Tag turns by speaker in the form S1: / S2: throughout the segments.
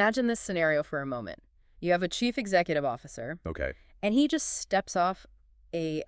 S1: Imagine this scenario for a moment. You have a chief executive officer,
S2: Okay.
S1: and he just steps off a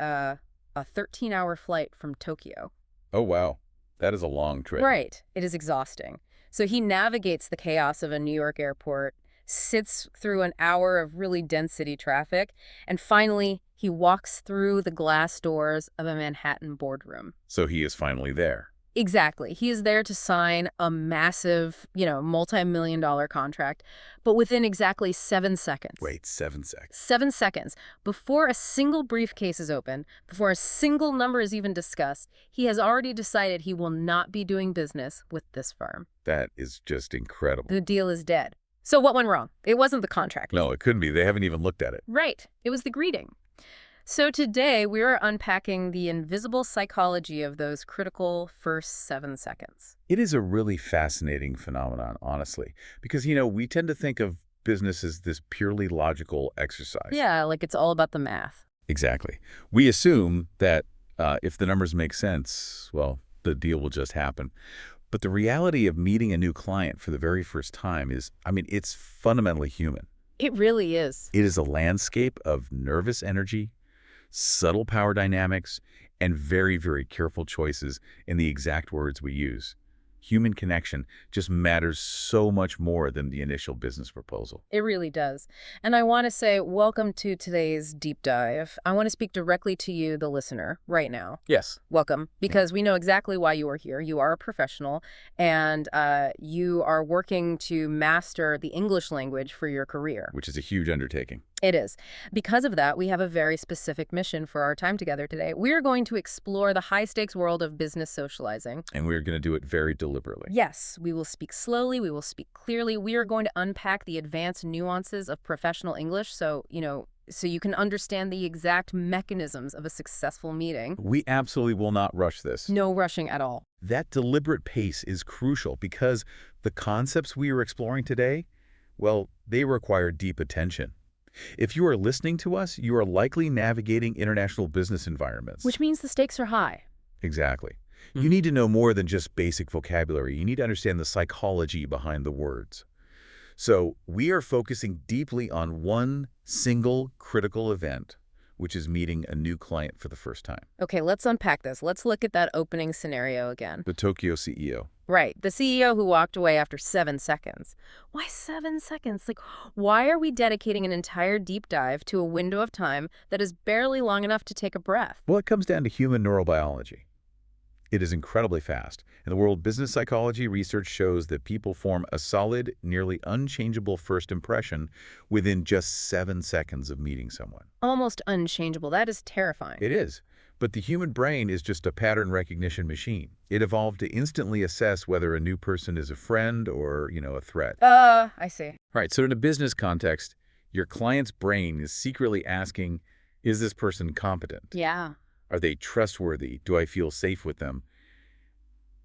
S1: 13-hour flight from Tokyo.
S2: Oh, wow. That is a long trip.
S1: Right. It is exhausting. So he navigates the chaos of a New York airport, sits through an hour of really dense city traffic, and finally he walks through the glass doors of a Manhattan boardroom.
S2: So he is finally there.
S1: Exactly. He is there to sign a massive, multi-million-dollar contract, but within exactly 7 seconds.
S2: Wait, 7 seconds.
S1: 7 seconds. Before a single briefcase is open, before a single number is even discussed, he has already decided he will not be doing business with this firm.
S2: That is just incredible.
S1: The deal is dead. So what went wrong? It wasn't the contract.
S2: No, it couldn't be. They haven't even looked at it.
S1: Right. It was the greeting. So today we are unpacking the invisible psychology of those critical first 7 seconds.
S2: It is a really fascinating phenomenon, honestly, because, we tend to think of business as this purely logical exercise.
S1: Yeah, like it's all about the math.
S2: Exactly. We assume that if the numbers make sense, well, the deal will just happen. But the reality of meeting a new client for the very first time is, it's fundamentally human.
S1: It really is.
S2: It is a landscape of nervous energy, subtle power dynamics, and very, very careful choices in the exact words we use. Human connection just matters so much more than the initial business proposal.
S1: It really does. And I want to say welcome to today's deep dive. I want to speak directly to you, the listener, right now.
S2: Yes.
S1: Welcome, because we know exactly why you are here. You are a professional, and you are working to master the English language for your career.
S2: Which is a huge undertaking.
S1: It is. Because of that, we have a very specific mission for our time together today. We are going to explore the high-stakes world of business socializing.
S2: And we're going to do it very deliberately.
S1: Yes, we will speak slowly, we will speak clearly. We are going to unpack the advanced nuances of professional English so you can understand the exact mechanisms of a successful meeting.
S2: We absolutely will not rush this.
S1: No rushing at all.
S2: That deliberate pace is crucial because the concepts we are exploring today, well, they require deep attention. If you are listening to us, you are likely navigating international business environments.
S1: Which means the stakes are high.
S2: Exactly. You need to know more than just basic vocabulary. You need to understand the psychology behind the words. So we are focusing deeply on one single critical event, which is meeting a new client for the first time.
S1: Okay, let's unpack this. Let's look at that opening scenario again.
S2: The Tokyo CEO.
S1: Right, the CEO who walked away after 7 seconds. Why 7 seconds? Why are we dedicating an entire deep dive to a window of time that is barely long enough to take a breath?
S2: Well, it comes down to human neurobiology. It is incredibly fast. In the world, business psychology research shows that people form a solid, nearly unchangeable first impression within just 7 seconds of meeting someone.
S1: Almost unchangeable. That is terrifying.
S2: It is. But the human brain is just a pattern recognition machine. It evolved to instantly assess whether a new person is a friend or, a threat.
S1: I see.
S2: Right. So in a business context, your client's brain is secretly asking, is this person competent?
S1: Yeah.
S2: Are they trustworthy? Do I feel safe with them?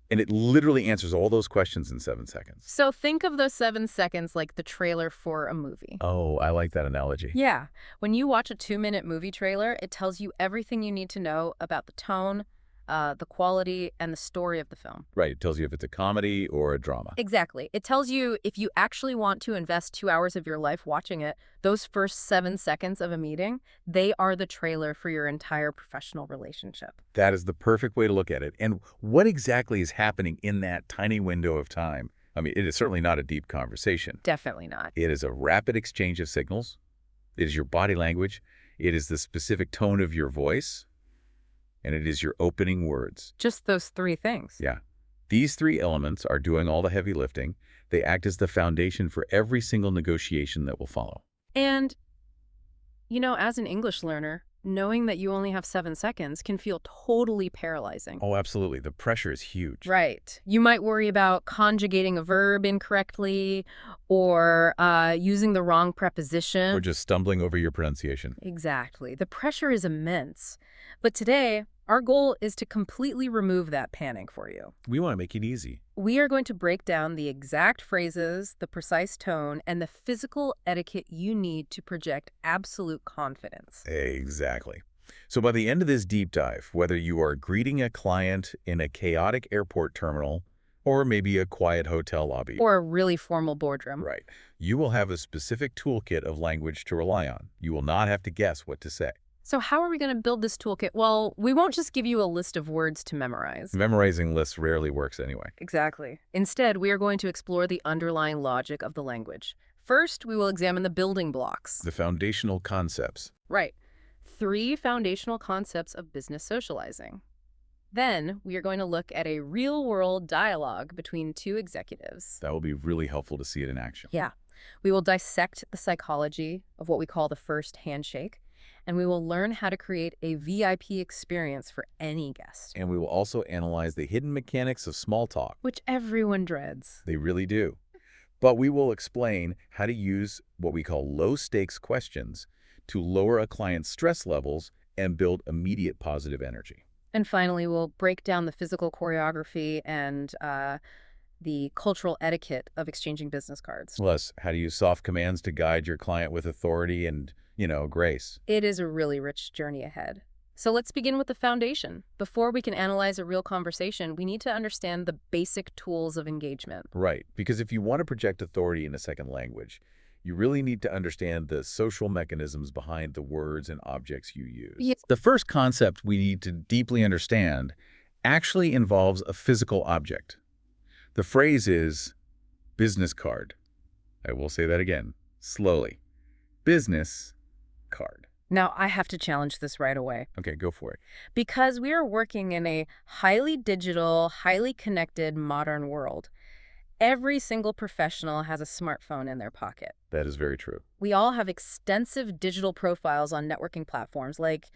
S2: And it literally answers all those questions in 7 seconds.
S1: So think of those 7 seconds like the trailer for a movie.
S2: Oh, I like that analogy.
S1: Yeah. When you watch a 2-minute movie trailer, it tells you everything you need to know about the tone, the quality, and the story of the film.
S2: Right. It tells you if it's a comedy or a drama.
S1: Exactly. It tells you if you actually want to invest 2 hours of your life watching it, those first 7 seconds of a meeting, they are the trailer for your entire professional relationship.
S2: That is the perfect way to look at it. And what exactly is happening in that tiny window of time? It is certainly not a deep conversation.
S1: Definitely not.
S2: It is a rapid exchange of signals. It is your body language. It is the specific tone of your voice. And it is your opening words.
S1: Just those 3 things.
S2: Yeah. These 3 elements are doing all the heavy lifting. They act as the foundation for every single negotiation that will follow.
S1: And, as an English learner, knowing that you only have 7 seconds can feel totally paralyzing.
S2: Oh, absolutely. The pressure is huge.
S1: Right. You might worry about conjugating a verb incorrectly or using the wrong preposition.
S2: Or just stumbling over your pronunciation.
S1: Exactly. The pressure is immense. But today, our goal is to completely remove that panic for you.
S2: We want to make it easy.
S1: We are going to break down the exact phrases, the precise tone, and the physical etiquette you need to project absolute confidence.
S2: Exactly. So by the end of this deep dive, whether you are greeting a client in a chaotic airport terminal Or maybe a quiet hotel lobby.
S1: Or a really formal boardroom.
S2: Right. You will have a specific toolkit of language to rely on. You will not have to guess what to say.
S1: So how are we going to build this toolkit? Well, we won't just give you a list of words to memorize.
S2: Memorizing lists rarely works anyway.
S1: Exactly. Instead, we are going to explore the underlying logic of the language. First, we will examine the building blocks.
S2: The foundational concepts.
S1: Right. 3 foundational concepts of business socializing. Then, we are going to look at a real-world dialogue between 2 executives.
S2: That will be really helpful to see it in action.
S1: Yeah. We will dissect the psychology of what we call the first handshake, and we will learn how to create a VIP experience for any guest.
S2: And we will also analyze the hidden mechanics of small talk.
S1: Which everyone dreads.
S2: They really do. But we will explain how to use what we call low-stakes questions to lower a client's stress levels and build immediate positive energy.
S1: And finally, we'll break down the physical choreography and the cultural etiquette of exchanging business cards.
S2: Plus, how to use soft commands to guide your client with authority and, grace.
S1: It is a really rich journey ahead. So let's begin with the foundation. Before we can analyze a real conversation, we need to understand the basic tools of engagement.
S2: Right, because if you want to project authority in a second language, you really need to understand the social mechanisms behind the words and objects you use.
S1: Yes.
S2: The first concept we need to deeply understand actually involves a physical object. The phrase is business card. I will say that again, slowly. Business card.
S1: Now, I have to challenge this right away.
S2: Okay, go for it.
S1: Because we are working in a highly digital, highly connected modern world, every single professional has a smartphone in their pocket.
S2: That is very true.
S1: We all have extensive digital profiles on networking platforms like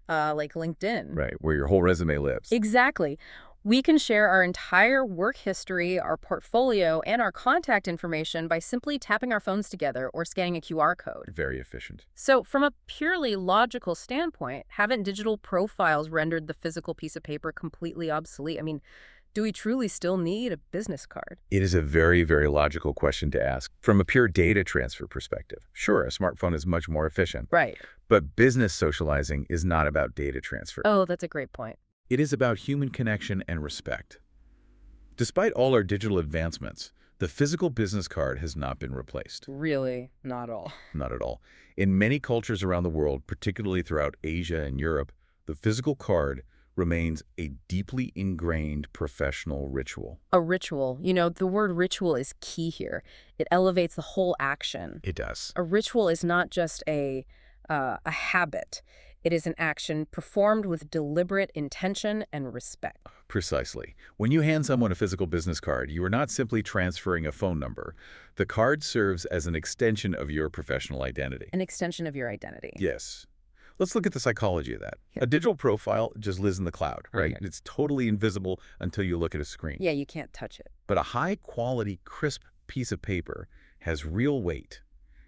S1: LinkedIn.
S2: Right, where your whole resume lives.
S1: Exactly. We can share our entire work history, our portfolio, and our contact information by simply tapping our phones together or scanning a QR code.
S2: Very efficient.
S1: So from a purely logical standpoint, haven't digital profiles rendered the physical piece of paper completely obsolete? I mean, do we truly still need a business card?
S2: It is a very, very logical question to ask. From a pure data transfer perspective, sure, a smartphone is much more efficient.
S1: Right.
S2: But business socializing is not about data transfer.
S1: Oh, that's a great point.
S2: It is about human connection and respect. Despite all our digital advancements, the physical business card has not been replaced.
S1: Really, not all.
S2: Not at all. In many cultures around the world, particularly throughout Asia and Europe, the physical card remains a deeply ingrained professional ritual.
S1: A ritual. You know, the word ritual is key here. It elevates the whole action.
S2: It does.
S1: A ritual is not just a habit. It is an action performed with deliberate intention and respect.
S2: Precisely. When you hand someone a physical business card, you are not simply transferring a phone number. The card serves as an extension of your professional identity.
S1: An extension of your identity.
S2: Yes. Let's look at the psychology of that.
S1: Yeah.
S2: A digital profile just lives in the cloud, right?
S1: Okay.
S2: It's totally invisible until you look at a screen.
S1: Yeah, you can't touch it.
S2: But a high-quality, crisp piece of paper has real weight.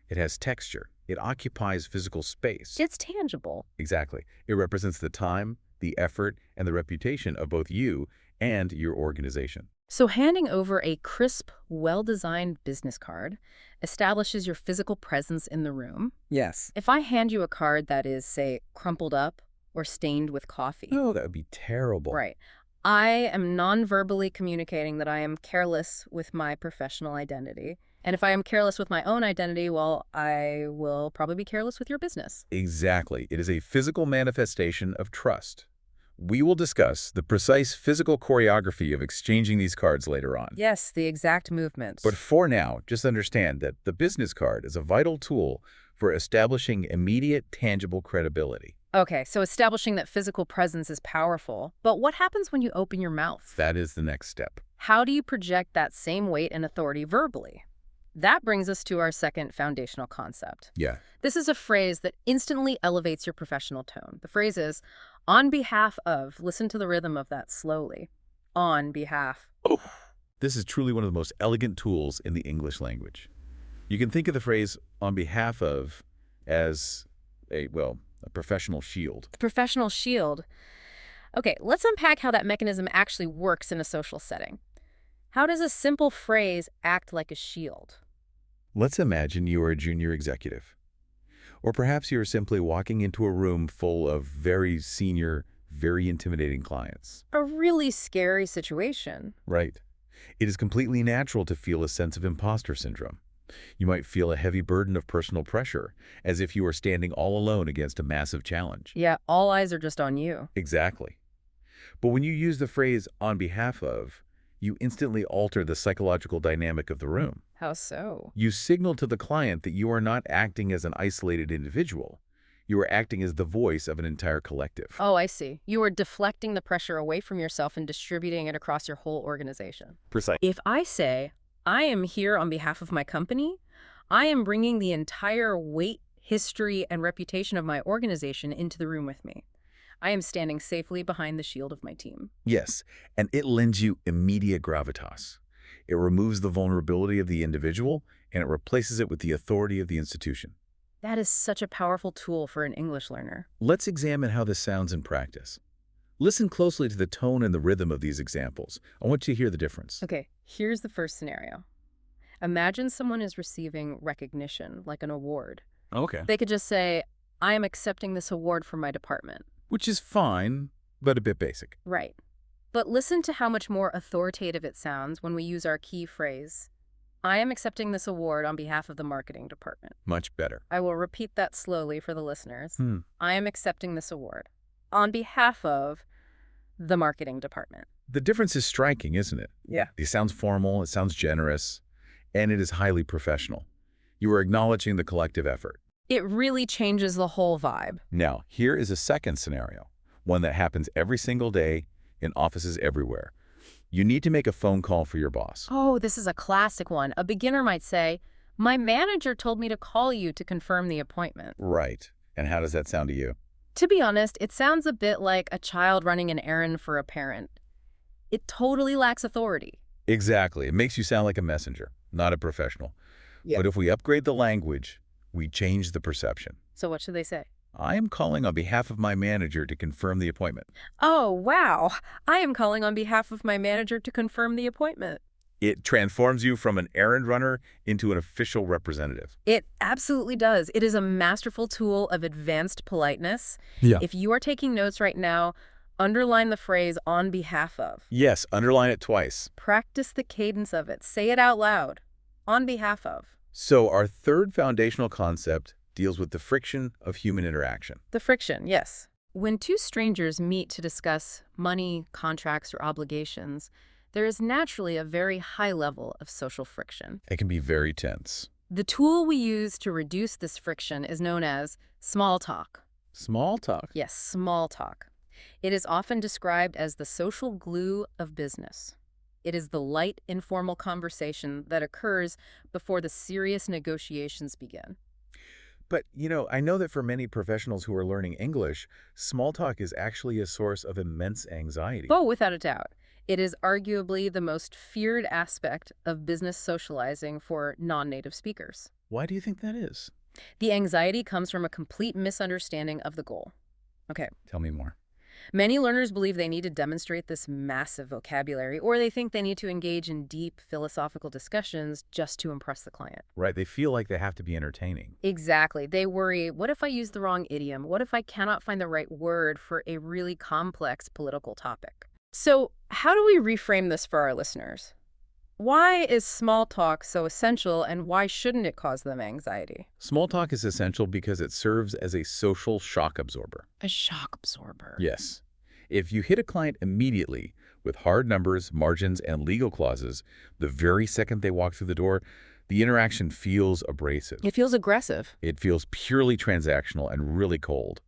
S2: It has texture. It occupies physical space.
S1: It's tangible.
S2: Exactly. It represents the time, the effort, and the reputation of both you and your organization.
S1: So handing over a crisp, well-designed business card establishes your physical presence in the room.
S2: Yes.
S1: If I hand you a card that is, say, crumpled up or stained with coffee.
S2: No, that would be terrible.
S1: Right. I am non-verbally communicating that I am careless with my professional identity. And if I am careless with my own identity, well, I will probably be careless with your business.
S2: Exactly. It is a physical manifestation of trust. We will discuss the precise physical choreography of exchanging these cards later on.
S1: Yes, the exact movements.
S2: But for now, just understand that the business card is a vital tool for establishing immediate, tangible credibility.
S1: Okay, so establishing that physical presence is powerful. But what happens when you open your mouth?
S2: That is the next step.
S1: How do you project that same weight and authority verbally? That brings us to our second foundational concept.
S2: Yeah.
S1: This is a phrase that instantly elevates your professional tone. The phrase is, on behalf of, listen to the rhythm of that slowly, on behalf.
S2: Oh. This is truly one of the most elegant tools in the English language. You can think of the phrase on behalf of as a professional shield.
S1: The professional shield. Okay, let's unpack how that mechanism actually works in a social setting. How does a simple phrase act like a shield?
S2: Let's imagine you are a junior executive. Or perhaps you're simply walking into a room full of very senior, very intimidating clients.
S1: A really scary situation.
S2: Right. It is completely natural to feel a sense of imposter syndrome. You might feel a heavy burden of personal pressure, as if you are standing all alone against a massive challenge.
S1: Yeah, all eyes are just on you.
S2: Exactly. But when you use the phrase "on behalf of," you instantly alter the psychological dynamic of the room.
S1: How so?
S2: You signal to the client that you are not acting as an isolated individual. You are acting as the voice of an entire collective.
S1: Oh, I see. You are deflecting the pressure away from yourself and distributing it across your whole organization.
S2: Precise.
S1: If I say, I am here on behalf of my company, I am bringing the entire weight, history, and reputation of my organization into the room with me. I am standing safely behind the shield of my team.
S2: Yes, and it lends you immediate gravitas. It removes the vulnerability of the individual, and it replaces it with the authority of the institution.
S1: That is such a powerful tool for an English learner.
S2: Let's examine how this sounds in practice. Listen closely to the tone and the rhythm of these examples. I want you to hear the difference.
S1: Okay, here's the first scenario. Imagine someone is receiving recognition, like an award.
S2: Okay.
S1: They could just say, I am accepting this award for my department.
S2: Which is fine, but a bit basic.
S1: Right. But listen to how much more authoritative it sounds when we use our key phrase, I am accepting this award on behalf of the marketing department.
S2: Much better.
S1: I will repeat that slowly for the listeners.
S2: Hmm.
S1: I am accepting this award on behalf of the marketing department.
S2: The difference is striking, isn't it?
S1: Yeah.
S2: It sounds formal, it sounds generous, and it is highly professional. You are acknowledging the collective effort.
S1: It really changes the whole vibe.
S2: Now, here is a second scenario, one that happens every single day in offices everywhere. You need to make a phone call for your boss.
S1: Oh, this is a classic one. A beginner might say, my manager told me to call you to confirm the appointment.
S2: Right. And how does that sound to you?
S1: To be honest, it sounds a bit like a child running an errand for a parent. It totally lacks authority.
S2: Exactly. It makes you sound like a messenger, not a professional.
S1: Yeah.
S2: But if we upgrade the language, we change the perception.
S1: So what should they say?
S2: I am calling on behalf of my manager to confirm the appointment.
S1: Oh, wow. I am calling on behalf of my manager to confirm the appointment.
S2: It transforms you from an errand runner into an official representative.
S1: It absolutely does. It is a masterful tool of advanced politeness.
S2: Yeah.
S1: If you are taking notes right now, underline the phrase on behalf of.
S2: Yes, underline it twice.
S1: Practice the cadence of it. Say it out loud. On behalf of.
S2: So our third foundational concept deals with the friction of human interaction.
S1: The friction, yes. When two strangers meet to discuss money, contracts, or obligations, there is naturally a very high level of social friction.
S2: It can be very tense.
S1: The tool we use to reduce this friction is known as small talk.
S2: Small talk.
S1: Yes, small talk. It is often described as the social glue of business. It is the light, informal conversation that occurs before the serious negotiations begin.
S2: But, I know that for many professionals who are learning English, small talk is actually a source of immense anxiety.
S1: Oh, without a doubt. It is arguably the most feared aspect of business socializing for non-native speakers.
S2: Why do you think that is?
S1: The anxiety comes from a complete misunderstanding of the goal. Okay.
S2: Tell me more.
S1: Many learners believe they need to demonstrate this massive vocabulary, or they think they need to engage in deep philosophical discussions just to impress the client.
S2: Right, they feel like they have to be entertaining.
S1: Exactly. They worry, what if I use the wrong idiom? What if I cannot find the right word for a really complex political topic? So how do we reframe this for our listeners? Why is small talk so essential, and why shouldn't it cause them anxiety?
S2: Small talk is essential because it serves as a social shock absorber.
S1: A shock absorber.
S2: Yes. If you hit a client immediately with hard numbers, margins, and legal clauses, the very second they walk through the door, the interaction feels abrasive.
S1: It feels aggressive.
S2: It feels purely transactional and really cold.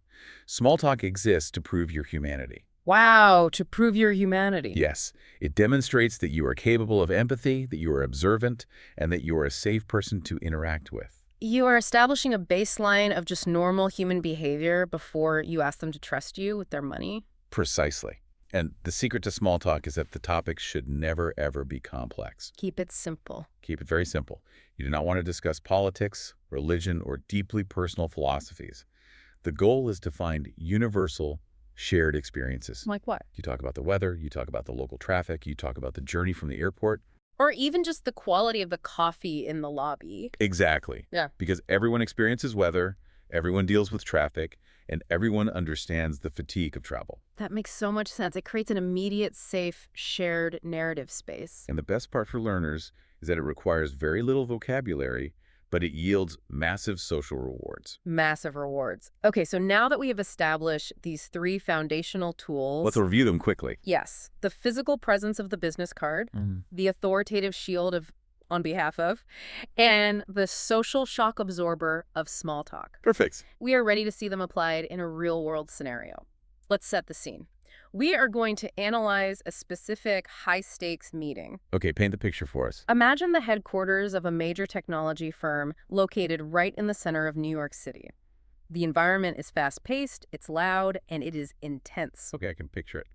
S2: Small talk exists to prove your humanity.
S1: Wow, to prove your humanity.
S2: Yes, it demonstrates that you are capable of empathy, that you are observant, and that you are a safe person to interact with.
S1: You are establishing a baseline of just normal human behavior before you ask them to trust you with their money.
S2: Precisely. And the secret to small talk is that the topics should never, ever be complex.
S1: Keep it simple.
S2: Keep it very simple. You do not want to discuss politics, religion, or deeply personal philosophies. The goal is to find universal, shared experiences.
S1: Like what?
S2: You talk about the weather, you talk about the local traffic, you talk about the journey from the airport.
S1: Or even just the quality of the coffee in the lobby.
S2: Exactly.
S1: Yeah.
S2: Because everyone experiences weather, Everyone deals with traffic, and everyone understands the fatigue of travel.
S1: That makes so much sense. It creates an immediate, safe, shared narrative space.
S2: And the best part for learners is that it requires very little vocabulary, but it yields massive social rewards.
S1: Massive rewards. Okay, so now that we have established these three foundational
S2: Let's
S1: tools,
S2: review them quickly.
S1: yes, the physical presence of the business card, the authoritative shield of on behalf of, and the social shock absorber of small talk.
S2: Perfect.
S1: We are ready to see them applied in a real-world scenario. Let's set the scene. We are going to analyze a specific high-stakes meeting.
S2: Okay, paint the picture for us.
S1: Imagine the headquarters of a major technology firm located right in the center of New York City. The environment is fast-paced, it's loud, and it is intense.
S2: Okay, I can picture it.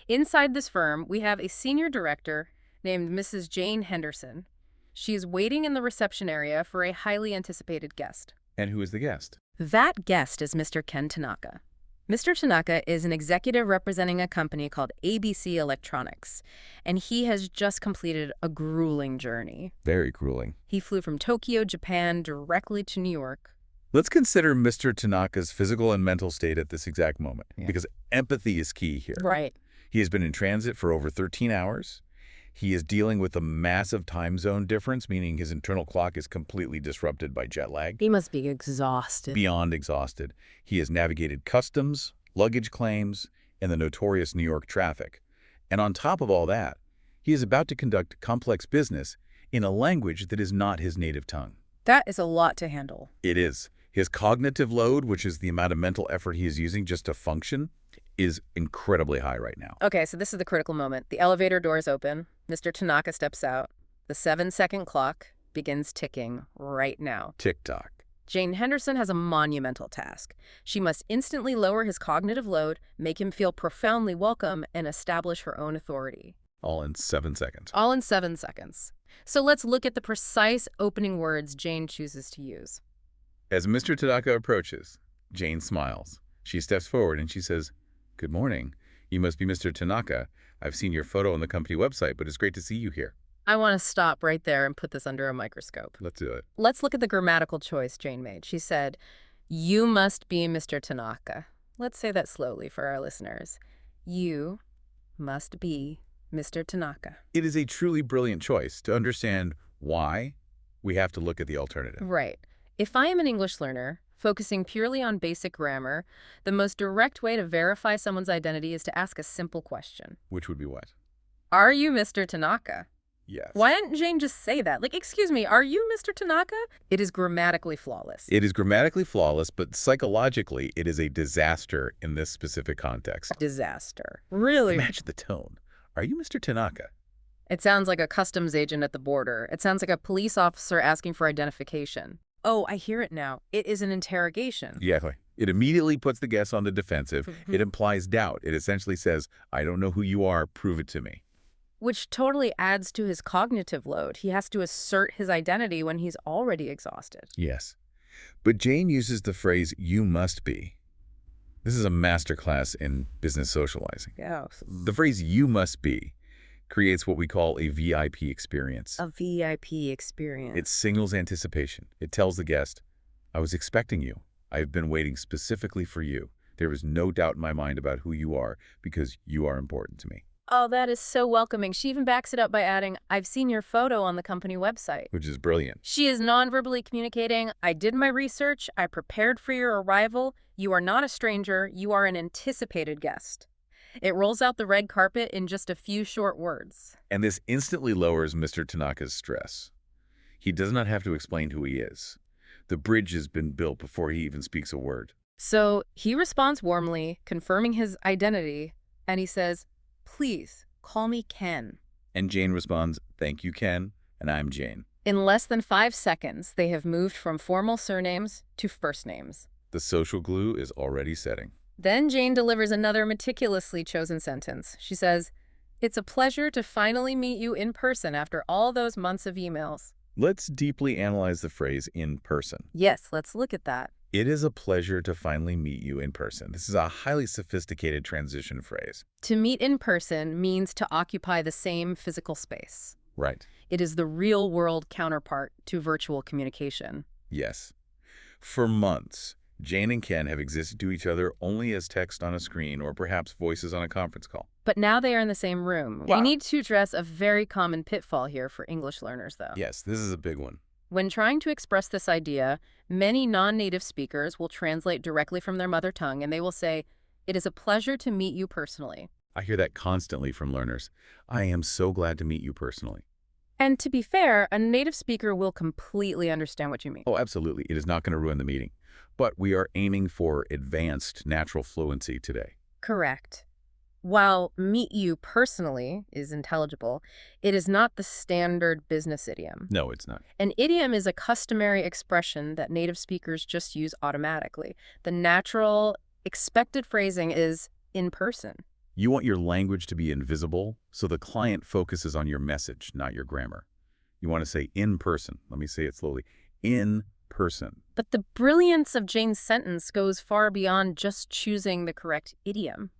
S1: Inside this firm, we have a senior director named Mrs. Jane Henderson. She is waiting in the reception area for a highly anticipated guest.
S2: And who is the guest?
S1: That guest is Mr. Ken Tanaka. Mr. Tanaka is an executive representing a company called ABC Electronics, and he has just completed a grueling journey.
S2: Very grueling.
S1: He flew from Tokyo, Japan, directly to New York.
S2: Let's consider Mr. Tanaka's physical and mental state at this exact moment, because empathy is key here.
S1: Right.
S2: He has been in transit for over 13 hours. He is dealing with a massive time zone difference, meaning his internal clock is completely disrupted by jet lag.
S1: He must be exhausted.
S2: Beyond exhausted. He has navigated customs, luggage claims, and the notorious New York traffic. And on top of all that, he is about to conduct complex business in a language that is not his native tongue.
S1: That is a lot to handle.
S2: It is. His cognitive load, which is the amount of mental effort he is using just to function, is incredibly high right now.
S1: Okay, so this is the critical moment. The elevator doors open. Mr. Tanaka steps out. The 7-second clock begins ticking right now.
S2: Tick-tock.
S1: Jane Henderson has a monumental task. She must instantly lower his cognitive load, make him feel profoundly welcome, and establish her own authority.
S2: All in 7 seconds.
S1: All in 7 seconds. So let's look at the precise opening words Jane chooses to use.
S2: As Mr. Tanaka approaches, Jane smiles. She steps forward and she says, "Good morning. You must be Mr. Tanaka. I've seen your photo on the company website, but it's great to see you here."
S1: I want to stop right there and put this under a microscope.
S2: Let's do it.
S1: Let's look at the grammatical choice Jane made. She said, "You must be Mr. Tanaka." Let's say that slowly for our listeners. You must be Mr. Tanaka.
S2: It is a truly brilliant choice. To understand why, we have to look at the alternative.
S1: Right. If I am an English learner, focusing purely on basic grammar, the most direct way to verify someone's identity is to ask a simple question.
S2: Which would be what?
S1: Are you Mr. Tanaka?
S2: Yes.
S1: Why didn't Jane just say that? Like, excuse me, are you Mr. Tanaka? It is grammatically flawless.
S2: It is grammatically flawless, but psychologically, it is a disaster in this specific context.
S1: Disaster. Really?
S2: Imagine the tone. Are you Mr. Tanaka?
S1: It sounds like a customs agent at the border. It sounds like a police officer asking for identification. Oh, I hear it now. It is an interrogation.
S2: Exactly. It immediately puts the guest on the defensive. It implies doubt. It essentially says, I don't know who you are. Prove it to me.
S1: Which totally adds to his cognitive load. He has to assert his identity when he's already exhausted.
S2: Yes. But Jane uses the phrase, you must be. This is a masterclass in business socializing.
S1: Yes.
S2: The phrase, you must be, creates what we call a VIP experience.
S1: A VIP experience.
S2: It signals anticipation. It tells the guest, I was expecting you. I have been waiting specifically for you. There is no doubt in my mind about who you are because you are important to me.
S1: Oh, that is so welcoming. She even backs it up by adding, I've seen your photo on the company website.
S2: Which is brilliant.
S1: She is non-verbally communicating. I did my research. I prepared for your arrival. You are not a stranger. You are an anticipated guest. It rolls out the red carpet in just a few short words.
S2: And this instantly lowers Mr. Tanaka's stress. He does not have to explain who he is. The bridge has been built before he even speaks a word.
S1: So he responds warmly, confirming his identity, and he says, please, call me Ken.
S2: And Jane responds, thank you, Ken, and I'm Jane.
S1: In less than 5 seconds, they have moved from formal surnames to first names.
S2: The social glue is already setting.
S1: Then Jane delivers another meticulously chosen sentence. She says, it's a pleasure to finally meet you in person after all those months of emails.
S2: Let's deeply analyze the phrase in person.
S1: Yes, let's look at that.
S2: It is a pleasure to finally meet you in person. This is a highly sophisticated transition phrase.
S1: To meet in person means to occupy the same physical space.
S2: Right.
S1: It is the real-world counterpart to virtual communication.
S2: Yes. For months, Jane and Ken have existed to each other only as text on a screen or perhaps voices on a conference call.
S1: But now they are in the same room. We
S2: Wow.
S1: need to address a very common pitfall here for English learners, though.
S2: Yes, this is a big one.
S1: When trying to express this idea, many non-native speakers will translate directly from their mother tongue, and they will say, "It is a pleasure to meet you personally."
S2: I hear that constantly from learners. I am so glad to meet you personally.
S1: And to be fair, a native speaker will completely understand what you mean.
S2: Oh, absolutely. It is not going to ruin the meeting. But we are aiming for advanced natural fluency today.
S1: Correct. While "meet you personally" is intelligible, it is not the standard business idiom.
S2: No, it's not.
S1: An idiom is a customary expression that native speakers just use automatically. The natural, expected phrasing is "in person."
S2: You want your language to be invisible, so the client focuses on your message, not your grammar. You want to say in person. Let me say it slowly. In person.
S1: But the brilliance of Jane's sentence goes far beyond just choosing the correct idiom.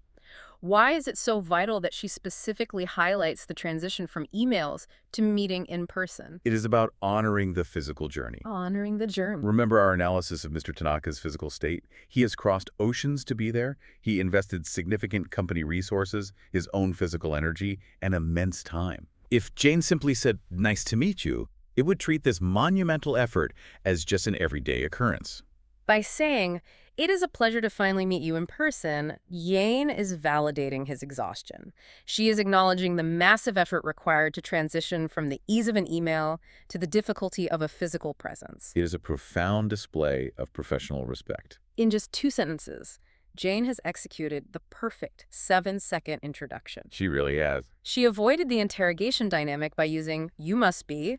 S1: Why is it so vital that she specifically highlights the transition from emails to meeting in person?
S2: It is about honoring the physical journey.
S1: Honoring the journey.
S2: Remember our analysis of Mr. Tanaka's physical state? He has crossed oceans to be there. He invested significant company resources, his own physical energy, and immense time. If Jane simply said, "Nice to meet you," it would treat this monumental effort as just an everyday occurrence.
S1: By saying, "It is a pleasure to finally meet you in person," Jane is validating his exhaustion. She is acknowledging the massive effort required to transition from the ease of an email to the difficulty of a physical presence.
S2: It is a profound display of professional respect.
S1: In just 2 sentences, Jane has executed the perfect 7-second introduction.
S2: She really has.
S1: She avoided the interrogation dynamic by using "you must be,"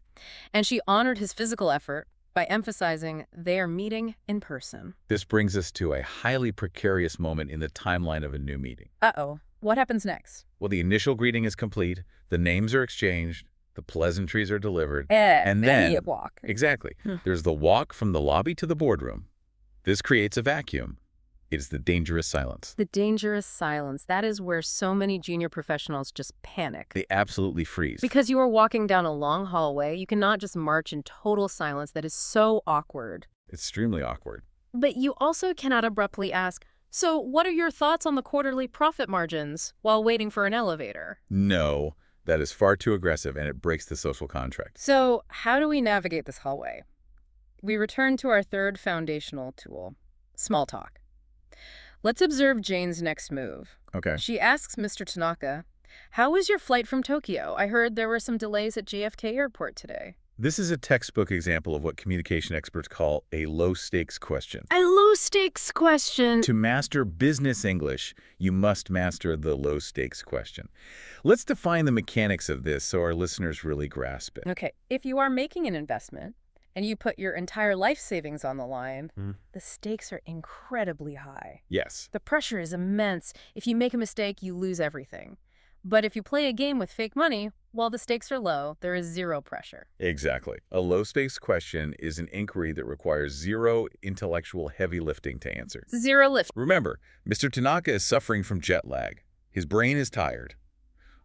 S1: and she honored his physical effort by emphasizing they are meeting in person.
S2: This brings us to a highly precarious moment in the timeline of a new meeting.
S1: Uh-oh. What happens next?
S2: Well, the initial greeting is complete, the names are exchanged, the pleasantries are delivered, and then
S1: you walk.
S2: exactly, there's the walk from the lobby to the boardroom. This creates a vacuum. It is the dangerous silence.
S1: The dangerous silence. That is where so many junior professionals just panic.
S2: They absolutely freeze.
S1: Because you are walking down a long hallway, you cannot just march in total silence. That is so awkward.
S2: Extremely awkward.
S1: But you also cannot abruptly ask, "So what are your thoughts on the quarterly profit margins?" while waiting for an elevator.
S2: No, that is far too aggressive and it breaks the social contract.
S1: So how do we navigate this hallway? We return to our third foundational tool, small talk. Let's observe Jane's next move.
S2: Okay.
S1: She asks Mr. Tanaka, "How was your flight from Tokyo? I heard there were some delays at JFK Airport today."
S2: This is a textbook example of what communication experts call a low-stakes question.
S1: A low-stakes question.
S2: To master business English, you must master the low-stakes question. Let's define the mechanics of this so our listeners really grasp it.
S1: Okay, if you are making an investment and you put your entire life savings on the line, the stakes are incredibly high.
S2: Yes.
S1: The pressure is immense. If you make a mistake, you lose everything. But if you play a game with fake money, while the stakes are low, there is zero pressure.
S2: Exactly. A low-stakes question is an inquiry that requires zero intellectual heavy lifting to answer.
S1: Zero lift.
S2: Remember, Mr. Tanaka is suffering from jet lag. His brain is tired.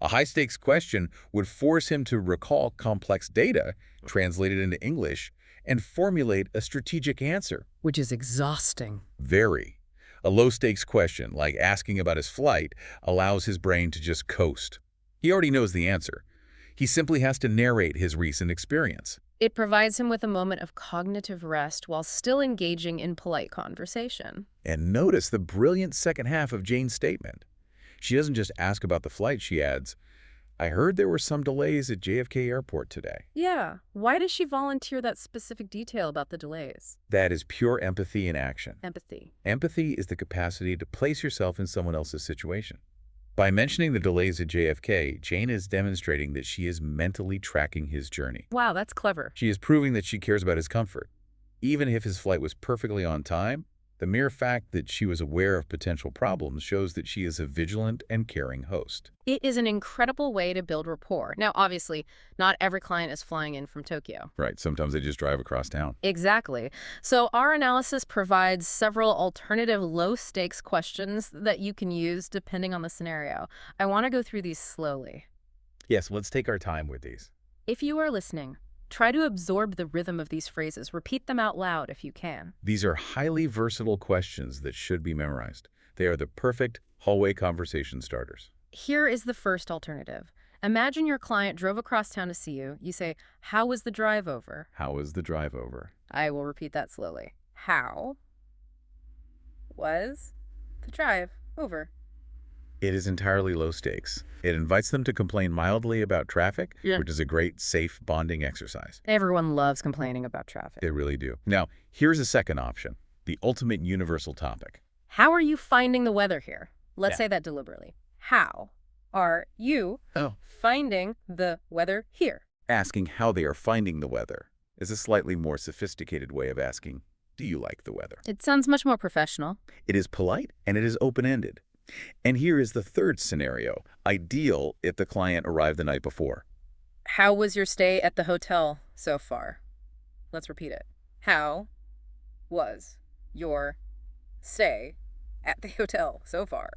S2: A high-stakes question would force him to recall complex data, translate it into English, and formulate a strategic answer.
S1: Which is exhausting.
S2: Very. A low-stakes question, like asking about his flight, allows his brain to just coast. He already knows the answer. He simply has to narrate his recent experience.
S1: It provides him with a moment of cognitive rest while still engaging in polite conversation.
S2: And notice the brilliant second half of Jane's statement. She doesn't just ask about the flight, she adds, "I heard there were some delays at JFK Airport today."
S1: Yeah, why does she volunteer that specific detail about the delays?
S2: That is pure empathy in action.
S1: Empathy.
S2: Empathy is the capacity to place yourself in someone else's situation. By mentioning the delays at JFK, Jane is demonstrating that she is mentally tracking his journey.
S1: Wow, that's clever.
S2: She is proving that she cares about his comfort. Even if his flight was perfectly on time, the mere fact that she was aware of potential problems shows that she is a vigilant and caring host.
S1: It is an incredible way to build rapport. Now, obviously, not every client is flying in from Tokyo.
S2: Right, sometimes they just drive across town.
S1: Exactly. So our analysis provides several alternative low-stakes questions that you can use depending on the scenario. I want to go through these slowly.
S2: Yes, let's take our time with these.
S1: If you are listening, Try to absorb the rhythm of these phrases. Repeat them out loud if you can.
S2: These are highly versatile questions that should be memorized. They are the perfect hallway conversation starters.
S1: Here is the first alternative. Imagine your client drove across town to see you. You say, "How was the drive over?"
S2: How was the drive over?
S1: I will repeat that slowly. How was the drive over?
S2: It is entirely low stakes. It invites them to complain mildly about traffic,
S1: Yeah.
S2: which is a great, safe bonding exercise.
S1: Everyone loves complaining about traffic.
S2: They really do. Now, here's a second option, the ultimate universal topic.
S1: How are you finding the weather here? Let's
S2: Yeah.
S1: say that deliberately. How are you finding the weather here?
S2: Asking how they are finding the weather is a slightly more sophisticated way of asking, do you like the weather?
S1: It sounds much more professional.
S2: It is polite and it is open-ended. And here is the third scenario, ideal if the client arrived the night before.
S1: How was your stay at the hotel so far? Let's repeat it. How was your stay at the hotel so far?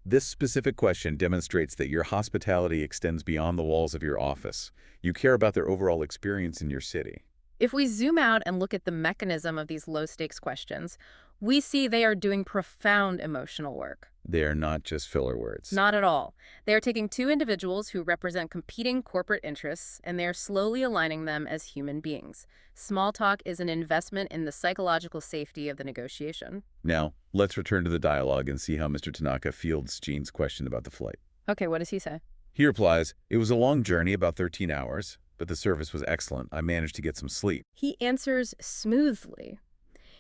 S2: This specific question demonstrates that your hospitality extends beyond the walls of your office. You care about their overall experience in your city.
S1: If we zoom out and look at the mechanism of these low-stakes questions, we see they are doing profound emotional work.
S2: They are not just filler words.
S1: Not at all. They are taking two individuals who represent competing corporate interests, and they are slowly aligning them as human beings. Small talk is an investment in the psychological safety of the negotiation.
S2: Now, let's return to the dialogue and see how Mr. Tanaka fields Gene's question about the flight.
S1: Okay, what does he say?
S2: He replies, "It was a long journey, about 13 hours, but the service was excellent. I managed to get some sleep."
S1: He answers smoothly.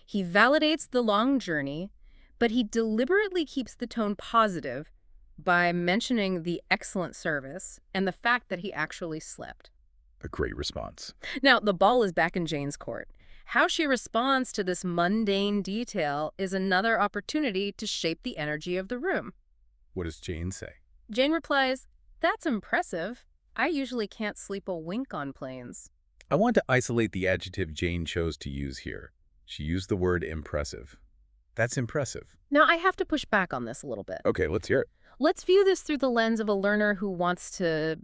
S1: He validates the long journey, but he deliberately keeps the tone positive by mentioning the excellent service and the fact that he actually slept.
S2: A great response.
S1: Now, the ball is back in Jane's court. How she responds to this mundane detail is another opportunity to shape the energy of the room.
S2: What does Jane say?
S1: Jane replies, "That's impressive. I usually can't sleep a wink on planes."
S2: I want to isolate the adjective Jane chose to use here. She used the word impressive. That's impressive.
S1: Now, I have to push back on this a little bit.
S2: Okay, let's hear it.
S1: Let's view this through the lens of a learner who wants to,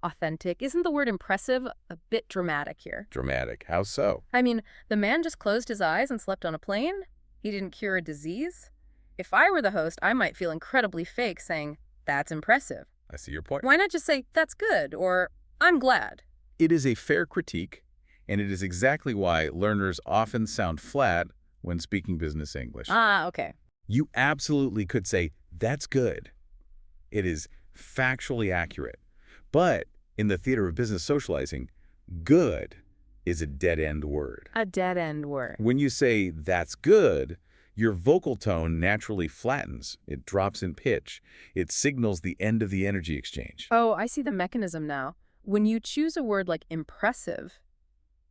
S1: authentic. Isn't the word impressive a bit dramatic here?
S2: Dramatic. How so?
S1: I mean, the man just closed his eyes and slept on a plane? He didn't cure a disease? If I were the host, I might feel incredibly fake saying, "That's impressive."
S2: I see your point.
S1: Why not just say, "That's good," or "I'm glad"?
S2: It is a fair critique, and it is exactly why learners often sound flat when speaking business English.
S1: Ah, okay.
S2: You absolutely could say, "That's good." It is factually accurate. But in the theater of business socializing, good is a dead-end word.
S1: A dead-end word.
S2: When you say, "That's good," your vocal tone naturally flattens. It drops in pitch. It signals the end of the energy exchange.
S1: Oh, I see the mechanism now. When you choose a word like impressive,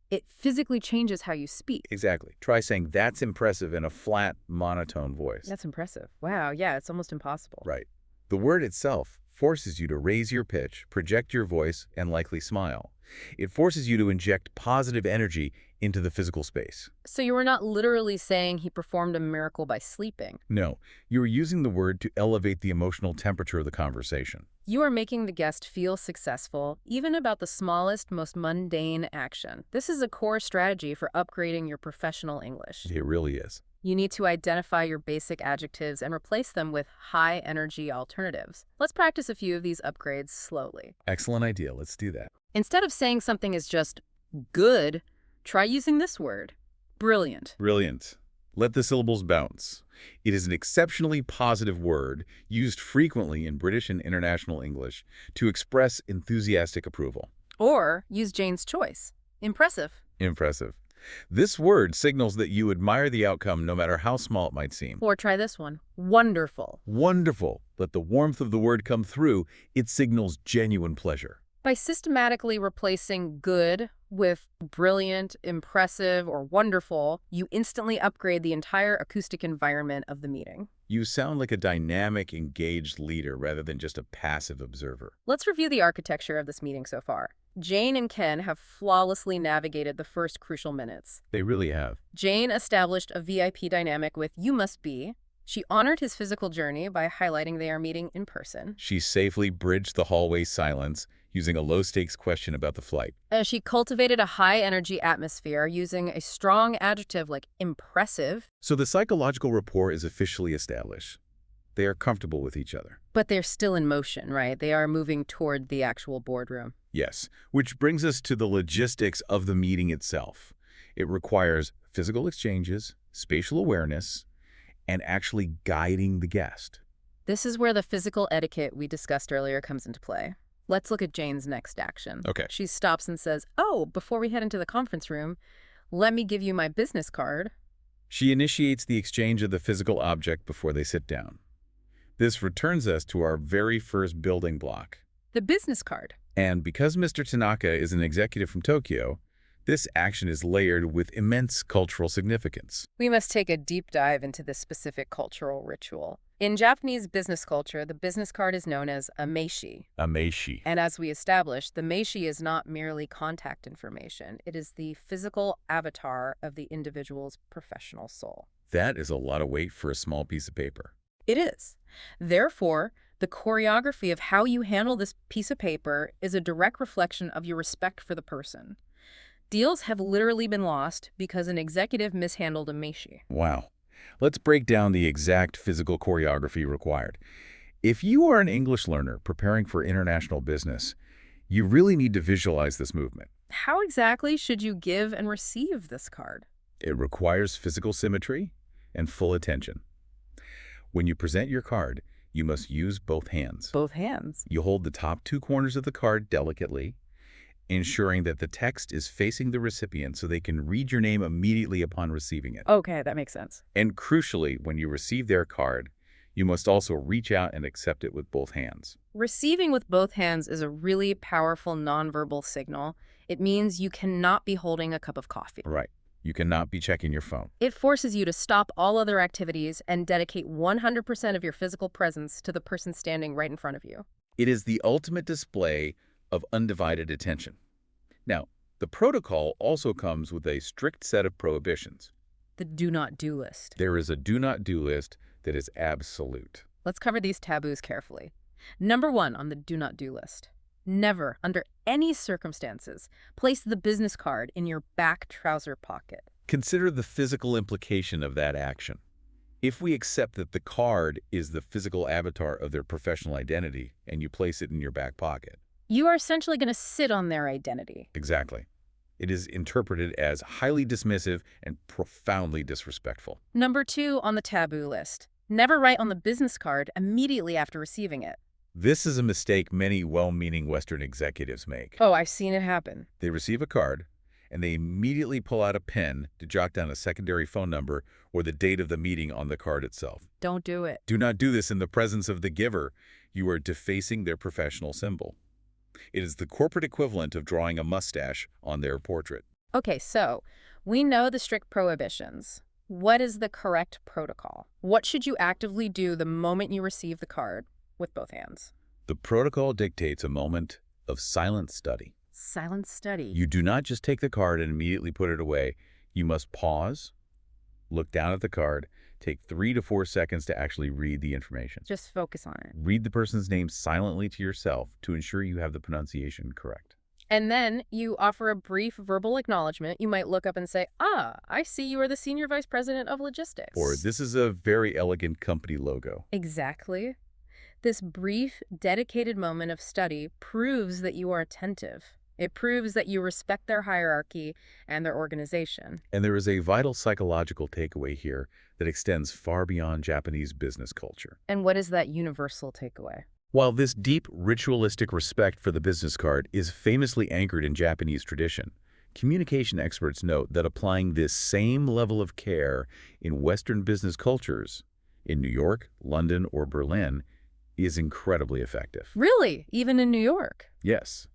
S1: it physically changes how you speak.
S2: Exactly. Try saying, "That's impressive," in a flat, monotone voice.
S1: That's impressive. Wow, yeah, it's almost impossible.
S2: Right. The word itself forces you to raise your pitch, project your voice, and likely smile. It forces you to inject positive energy into the physical space.
S1: So you were not literally saying he performed a miracle by sleeping.
S2: No, you are using the word to elevate the emotional temperature of the conversation.
S1: You are making the guest feel successful, even about the smallest, most mundane action. This is a core strategy for upgrading your professional English.
S2: It really is.
S1: You need to identify your basic adjectives and replace them with high-energy alternatives. Let's practice a few of these upgrades slowly.
S2: Excellent idea. Let's do that.
S1: Instead of saying something is just good, try using this word, brilliant.
S2: Brilliant. Let the syllables bounce. It is an exceptionally positive word used frequently in British and international English to express enthusiastic approval.
S1: Or use Jane's choice, impressive.
S2: Impressive. This word signals that you admire the outcome no matter how small it might seem.
S1: Or try this one, wonderful.
S2: Wonderful. Let the warmth of the word come through. It signals genuine pleasure.
S1: By systematically replacing good with brilliant, impressive, or wonderful, you instantly upgrade the entire acoustic environment of the meeting.
S2: You sound like a dynamic, engaged leader rather than just a passive observer.
S1: Let's review the architecture of this meeting so far. Jane and Ken have flawlessly navigated the first crucial minutes.
S2: They really have.
S1: Jane established a VIP dynamic with "you must be." She honored his physical journey by highlighting they are meeting in person.
S2: She safely bridged the hallway silence. using a low-stakes question about the flight.
S1: She cultivated a high-energy atmosphere using a strong adjective like impressive,
S2: So the psychological rapport is officially established. They are comfortable with each other.
S1: but they're still in motion, right? They are moving toward the actual boardroom.
S2: Yes, which brings us to the logistics of the meeting itself. It requires physical exchanges, spatial awareness, and actually guiding the guest.
S1: This is where the physical etiquette we discussed earlier comes into play. Let's look at Jane's next action.
S2: Okay.
S1: She stops and says, "Oh, before we head into the conference room, let me give you my business card."
S2: She initiates the exchange of the physical object before they sit down. This returns us to our very first building block.
S1: The business card.
S2: And because Mr. Tanaka is an executive from Tokyo, this action is layered with immense cultural significance.
S1: We must take a deep dive into this specific cultural ritual. In Japanese business culture, the business card is known as a meishi.
S2: A meishi.
S1: And as we established, the meishi is not merely contact information. It is the physical avatar of the individual's professional soul.
S2: That is a lot of weight for a small piece of paper.
S1: It is. Therefore, the choreography of how you handle this piece of paper is a direct reflection of your respect for the person. Deals have literally been lost because an executive mishandled a meishi.
S2: Wow. Let's break down the exact physical choreography required. If you are an English learner preparing for international business, you really need to visualize this movement.
S1: How exactly should you give and receive this card?
S2: It requires physical symmetry and full attention. When you present your card, you must use both hands.
S1: Both hands.
S2: You hold the top two corners of the card delicately, ensuring that the text is facing the recipient so they can read your name immediately upon receiving it.
S1: Okay, that makes sense.
S2: And crucially, when you receive their card, you must also reach out and accept it with both hands.
S1: Receiving with both hands is a really powerful nonverbal signal. It means you cannot be holding a cup of coffee.
S2: Right. You cannot be checking your phone.
S1: It forces you to stop all other activities and dedicate 100% of your physical presence to the person standing right in front of you.
S2: It is the ultimate display of undivided attention. Now, the protocol also comes with a strict set of prohibitions.
S1: The do not do list.
S2: There is a do not do list that is absolute.
S1: Let's cover these taboos carefully. Number 1 on the do not do list. Never, under any circumstances, place the business card in your back trouser pocket.
S2: Consider the physical implication of that action. If we accept that the card is the physical avatar of their professional identity and you place it in your back pocket.
S1: You are essentially going to sit on their identity.
S2: Exactly. It is interpreted as highly dismissive and profoundly disrespectful.
S1: Number 2 on the taboo list. Never write on the business card immediately after receiving it.
S2: This is a mistake many well-meaning Western executives make.
S1: Oh, I've seen it happen.
S2: They receive a card, and they immediately pull out a pen to jot down a secondary phone number or the date of the meeting on the card itself.
S1: Don't do it.
S2: Do not do this in the presence of the giver. You are defacing their professional symbol. It is the corporate equivalent of drawing a mustache on their portrait.
S1: Okay, so we know the strict prohibitions. What is the correct protocol? What should you actively do the moment you receive the card with both hands?
S2: The protocol dictates a moment of silent study.
S1: Silent study.
S2: You do not just take the card and immediately put it away. You must pause, look down at the card, take 3 to 4 seconds to actually read the information.
S1: Just focus on it.
S2: Read the person's name silently to yourself to ensure you have the pronunciation correct.
S1: And then you offer a brief verbal acknowledgement. You might look up and say, "Ah, I see you are the Senior Vice President of Logistics."
S2: Or, this is a very elegant company logo.
S1: Exactly. This brief, dedicated moment of study proves that you are attentive. It proves that you respect their hierarchy and their organization.
S2: And there is a vital psychological takeaway here that extends far beyond Japanese business culture.
S1: And what is that universal takeaway?
S2: While this deep, ritualistic respect for the business card is famously anchored in Japanese tradition, communication experts note that applying this same level of care in Western business cultures, in New York, London, or Berlin, is incredibly effective.
S1: Really? Even in New York?
S2: Yes.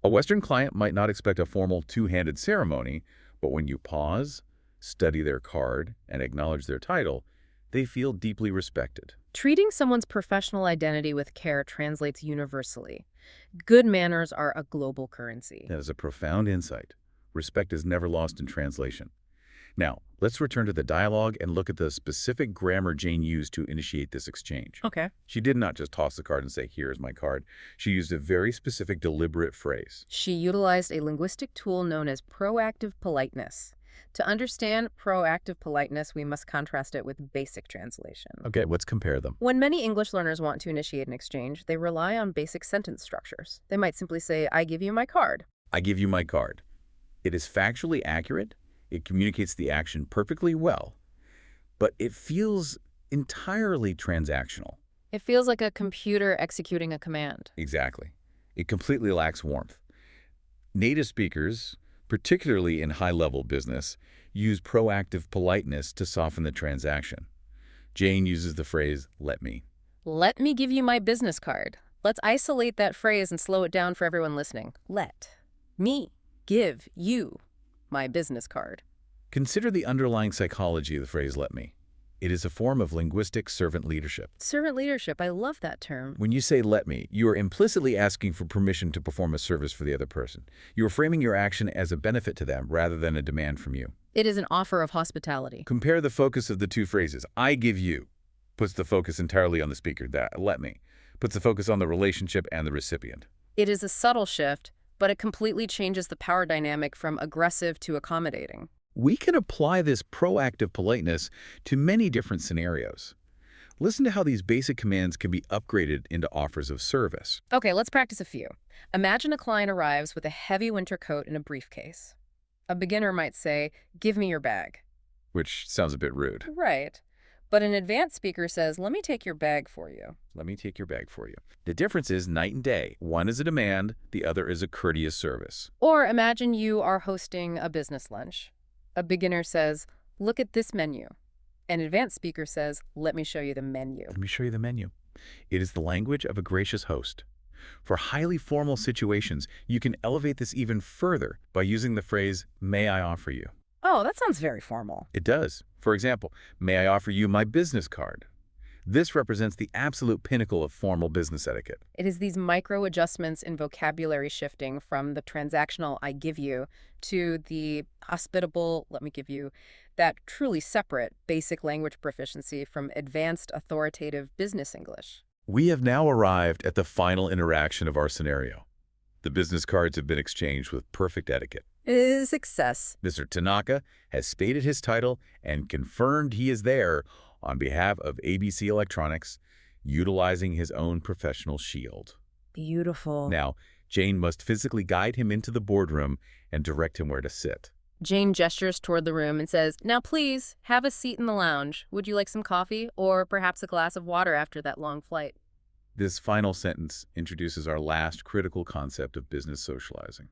S2: A Western client might not expect a formal two-handed ceremony, but when you pause, study their card, and acknowledge their title, they feel deeply respected.
S1: Treating someone's professional identity with care translates universally. Good manners are a global currency.
S2: That is a profound insight. Respect is never lost in translation. Now, Let's return to the dialogue and look at the specific grammar Jane used to initiate this exchange.
S1: Okay.
S2: She did not just toss the card and say, "Here's my card." She used a very specific, deliberate phrase.
S1: She utilized a linguistic tool known as proactive politeness. To understand proactive politeness, we must contrast it with basic translation.
S2: Okay, let's compare them.
S1: When many English learners want to initiate an exchange, they rely on basic sentence structures. They might simply say, I give you my card.
S2: I give you my card. It is factually accurate. It communicates the action perfectly well, but it feels entirely transactional.
S1: It feels like a computer executing a command.
S2: Exactly. It completely lacks warmth. Native speakers, particularly in high-level business, use proactive politeness to soften the transaction. Jane uses the phrase, "let me."
S1: Let me give you my business card. Let's isolate that phrase and slow it down for everyone listening. Let me give you my business card.
S2: Consider the underlying psychology of the phrase, "let me." It is a form of linguistic servant leadership.
S1: Servant leadership, I love that term.
S2: When you say "let me," you are implicitly asking for permission to perform a service for the other person. You are framing your action as a benefit to them rather than a demand from you.
S1: It is an offer of hospitality.
S2: Compare the focus of the two phrases. "I give you" puts the focus entirely on the speaker. That "let me" puts the focus on the relationship and the recipient.
S1: It is a subtle shift, but it completely changes the power dynamic from aggressive to accommodating.
S2: We can apply this proactive politeness to many different scenarios. Listen to how these basic commands can be upgraded into offers of service.
S1: Okay, let's practice a few. Imagine a client arrives with a heavy winter coat and a briefcase. A beginner might say, give me your bag.
S2: Which sounds a bit rude.
S1: Right. But an advanced speaker says, let me take your bag for you.
S2: Let me take your bag for you. The difference is night and day. One is a demand, the other is a courteous service.
S1: Or imagine you are hosting a business lunch. A beginner says, look at this menu. An advanced speaker says, let me show you the menu.
S2: Let me show you the menu. It is the language of a gracious host. For highly formal situations, you can elevate this even further by using the phrase, "may I offer you?"
S1: Oh, that sounds very formal.
S2: It does. For example, "may I offer you my business card?" This represents the absolute pinnacle of formal business etiquette.
S1: It is these micro adjustments in vocabulary shifting from the transactional I give you to the hospitable let me give you, that truly separate basic language proficiency from advanced authoritative business English.
S2: We have now arrived at the final interaction of our scenario. The business cards have been exchanged with perfect etiquette.
S1: It is a success.
S2: Mr. Tanaka has stated his title and confirmed he is there on behalf of ABC Electronics, utilizing his own professional shield.
S1: Beautiful.
S2: Now, Jane must physically guide him into the boardroom and direct him where to sit.
S1: Jane gestures toward the room and says, now please, have a seat in the lounge. Would you like some coffee or perhaps a glass of water after that long flight?
S2: This final sentence introduces our last critical concept of business socializing,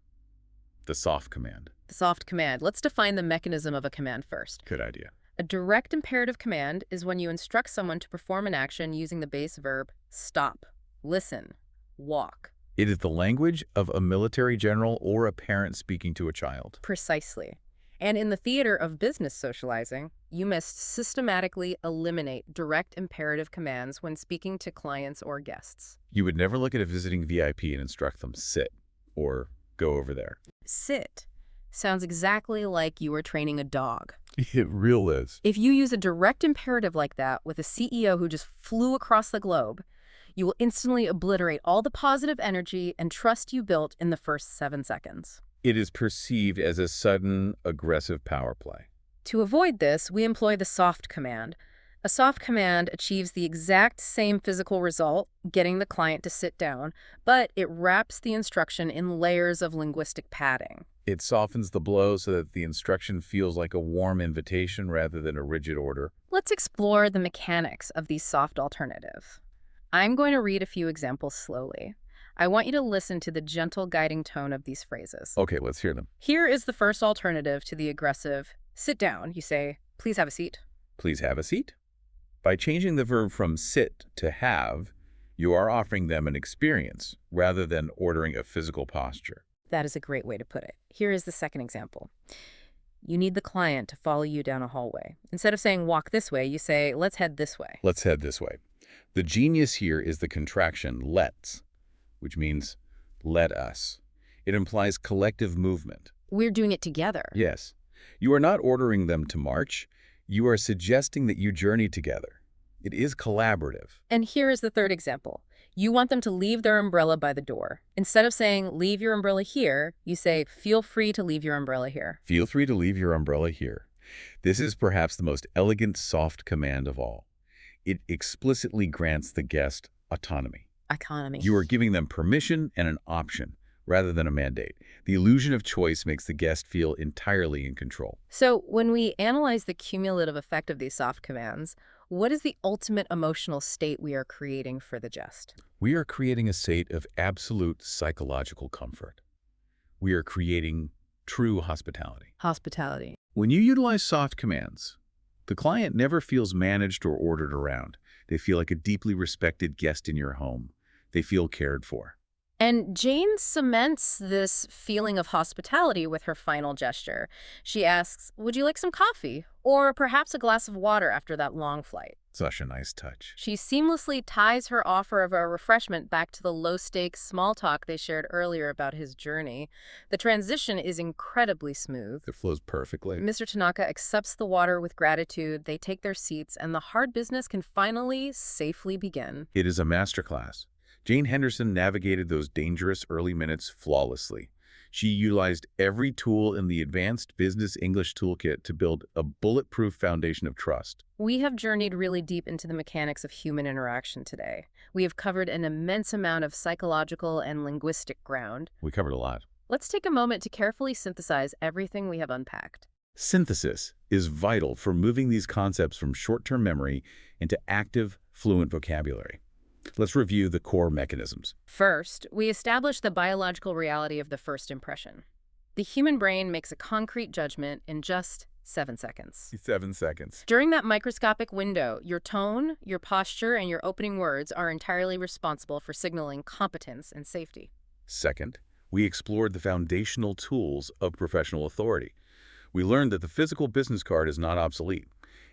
S2: the soft command.
S1: The soft command. Let's define the mechanism of a command first.
S2: Good idea.
S1: A direct imperative command is when you instruct someone to perform an action using the base verb stop, listen, walk.
S2: It is the language of a military general or a parent speaking to a child.
S1: Precisely. And in the theater of business socializing, you must systematically eliminate direct imperative commands when speaking to clients or guests.
S2: You would never look at a visiting VIP and instruct them, sit, or go over there.
S1: Sit sounds exactly like you were training a dog.
S2: It real is.
S1: If you use a direct imperative like that with a CEO who just flew across the globe, you will instantly obliterate all the positive energy and trust you built in the first 7 seconds.
S2: It is perceived as a sudden, aggressive power play.
S1: To avoid this, we employ the soft command. A soft command achieves the exact same physical result, getting the client to sit down, but it wraps the instruction in layers of linguistic padding.
S2: It softens the blow so that the instruction feels like a warm invitation rather than a rigid order.
S1: Let's explore the mechanics of these soft alternatives. I'm going to read a few examples slowly. I want you to listen to the gentle guiding tone of these phrases.
S2: Okay, let's hear them.
S1: Here is the first alternative to the aggressive, sit down. You say, please have a seat.
S2: Please have a seat. By changing the verb from sit to have, you are offering them an experience rather than ordering a physical posture.
S1: That is a great way to put it. Here is the second example. You need the client to follow you down a hallway. Instead of saying walk this way, you say let's head this way.
S2: Let's head this way. The genius here is the contraction let's, which means let us. It implies collective movement.
S1: We're doing it together.
S2: Yes. You are not ordering them to march. You are suggesting that you journey together. It is collaborative.
S1: And here is the third example. You want them to leave their umbrella by the door. Instead of saying, leave your umbrella here, you say, feel free to leave your umbrella here.
S2: Feel free to leave your umbrella here. This is perhaps the most elegant soft command of all. It explicitly grants the guest autonomy.
S1: Economy.
S2: You are giving them permission and an option, rather than a mandate. The illusion of choice makes the guest feel entirely in control.
S1: So when we analyze the cumulative effect of these soft commands, what is the ultimate emotional state we are creating for the guest?
S2: We are creating a state of absolute psychological comfort. We are creating true hospitality.
S1: Hospitality.
S2: When you utilize soft commands, the client never feels managed or ordered around. They feel like a deeply respected guest in your home. They feel cared for.
S1: And Jane cements this feeling of hospitality with her final gesture. She asks, would you like some coffee? Or perhaps a glass of water after that long flight?
S2: Such a nice touch.
S1: She seamlessly ties her offer of a refreshment back to the low-stakes small talk they shared earlier about his journey. The transition is incredibly smooth.
S2: It flows perfectly.
S1: Mr. Tanaka accepts the water with gratitude, they take their seats, and the hard business can finally safely begin.
S2: It is a masterclass. Jane Henderson navigated those dangerous early minutes flawlessly. She utilized every tool in the Advanced Business English Toolkit to build a bulletproof foundation of trust.
S1: We have journeyed really deep into the mechanics of human interaction today. We have covered an immense amount of psychological and linguistic ground.
S2: We covered a lot.
S1: Let's take a moment to carefully synthesize everything we have unpacked.
S2: Synthesis is vital for moving these concepts from short-term memory into active, fluent vocabulary. Let's review the core mechanisms.
S1: First, we establish the biological reality of the first impression. The human brain makes a concrete judgment in just 7 seconds.
S2: 7 seconds.
S1: During that microscopic window, your tone, your posture, and your opening words are entirely responsible for signaling competence and safety.
S2: Second, we explored the foundational tools of professional authority. We learned that the physical business card is not obsolete.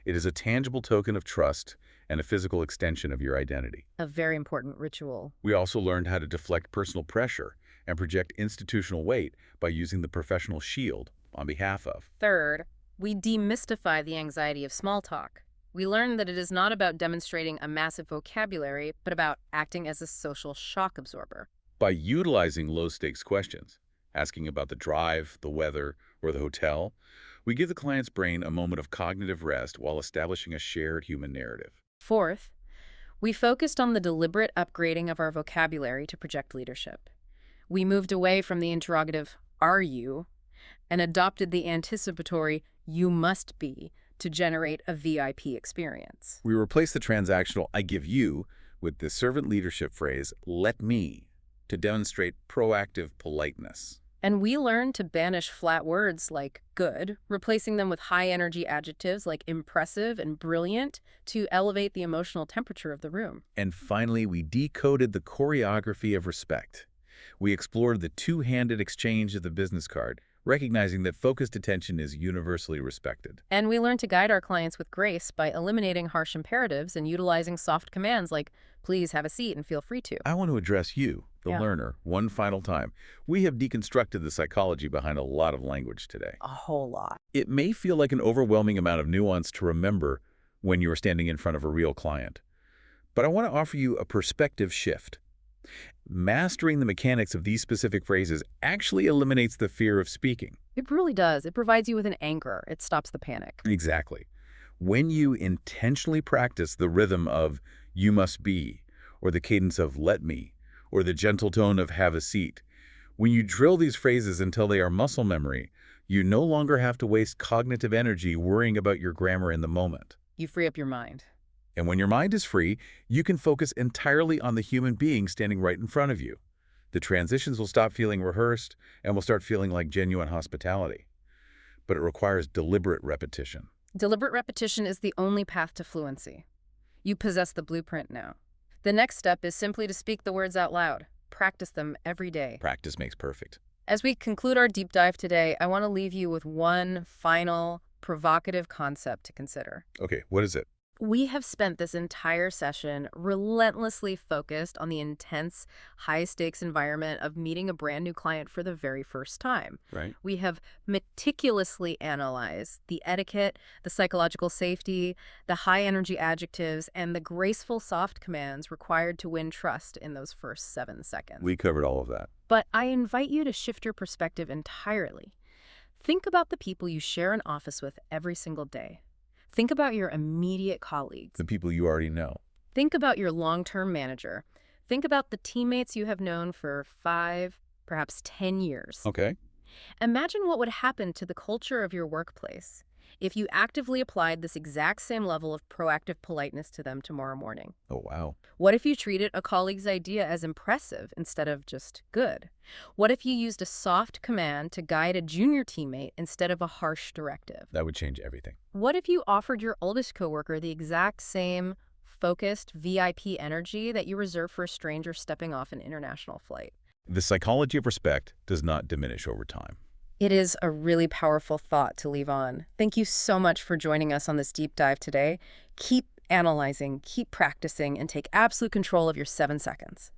S2: It is a tangible token of trust and a physical extension of your identity.
S1: A very important ritual.
S2: We also learned how to deflect personal pressure and project institutional weight by using the professional shield on behalf of.
S1: Third, we demystify the anxiety of small talk. We learn that it is not about demonstrating a massive vocabulary, but about acting as a social shock absorber.
S2: By utilizing low-stakes questions, asking about the drive, the weather, or the hotel, we give the client's brain a moment of cognitive rest while establishing a shared human narrative.
S1: Fourth, we focused on the deliberate upgrading of our vocabulary to project leadership. We moved away from the interrogative, are you, and adopted the anticipatory, you must be, to generate a VIP experience.
S2: We replaced the transactional, I give you, with the servant leadership phrase, let me, to demonstrate proactive politeness.
S1: And we learned to banish flat words like good, replacing them with high-energy adjectives like impressive and brilliant to elevate the emotional temperature of the room.
S2: And finally, we decoded the choreography of respect. We explored the two-handed exchange of the business card, recognizing that focused attention is universally respected.
S1: And we learned to guide our clients with grace by eliminating harsh imperatives and utilizing soft commands like, please have a seat and feel free to.
S2: I want to address you, the learner, one final time. We have deconstructed the psychology behind a lot of language today.
S1: A whole lot.
S2: It may feel like an overwhelming amount of nuance to remember when you are standing in front of a real client. But I want to offer you a perspective shift. Mastering the mechanics of these specific phrases actually eliminates the fear of speaking.
S1: It really does. It provides you with an anchor. It stops the panic.
S2: Exactly. When you intentionally practice the rhythm of you must be, or the cadence of let me, or the gentle tone of have a seat, when you drill these phrases until they are muscle memory, you no longer have to waste cognitive energy worrying about your grammar in the moment.
S1: You free up your mind.
S2: And when your mind is free, you can focus entirely on the human being standing right in front of you. The transitions will stop feeling rehearsed and will start feeling like genuine hospitality. But it requires deliberate repetition.
S1: Deliberate repetition is the only path to fluency. You possess the blueprint now. The next step is simply to speak the words out loud. Practice them every day.
S2: Practice makes perfect.
S1: As we conclude our deep dive today, I want to leave you with one final provocative concept to consider.
S2: Okay, what is it?
S1: We have spent this entire session relentlessly focused on the intense, high-stakes environment of meeting a brand new client for the very first time.
S2: Right.
S1: We have meticulously analyzed the etiquette, the psychological safety, the high-energy adjectives, and the graceful soft commands required to win trust in those first 7 seconds.
S2: We covered all of that.
S1: But I invite you to shift your perspective entirely. Think about the people you share an office with every single day. Think about your immediate colleagues.
S2: The people you already know.
S1: Think about your long-term manager. Think about the teammates you have known for 5, perhaps 10 years.
S2: Okay.
S1: Imagine what would happen to the culture of your workplace if you actively applied this exact same level of proactive politeness to them tomorrow morning.
S2: Oh, wow.
S1: What if you treated a colleague's idea as impressive instead of just good? What if you used a soft command to guide a junior teammate instead of a harsh directive?
S2: That would change everything.
S1: What if you offered your oldest coworker the exact same focused VIP energy that you reserve for a stranger stepping off an international flight?
S2: The psychology of respect does not diminish over time.
S1: It is a really powerful thought to leave on. Thank you so much for joining us on this deep dive today. Keep analyzing, keep practicing, and take absolute control of your 7 seconds.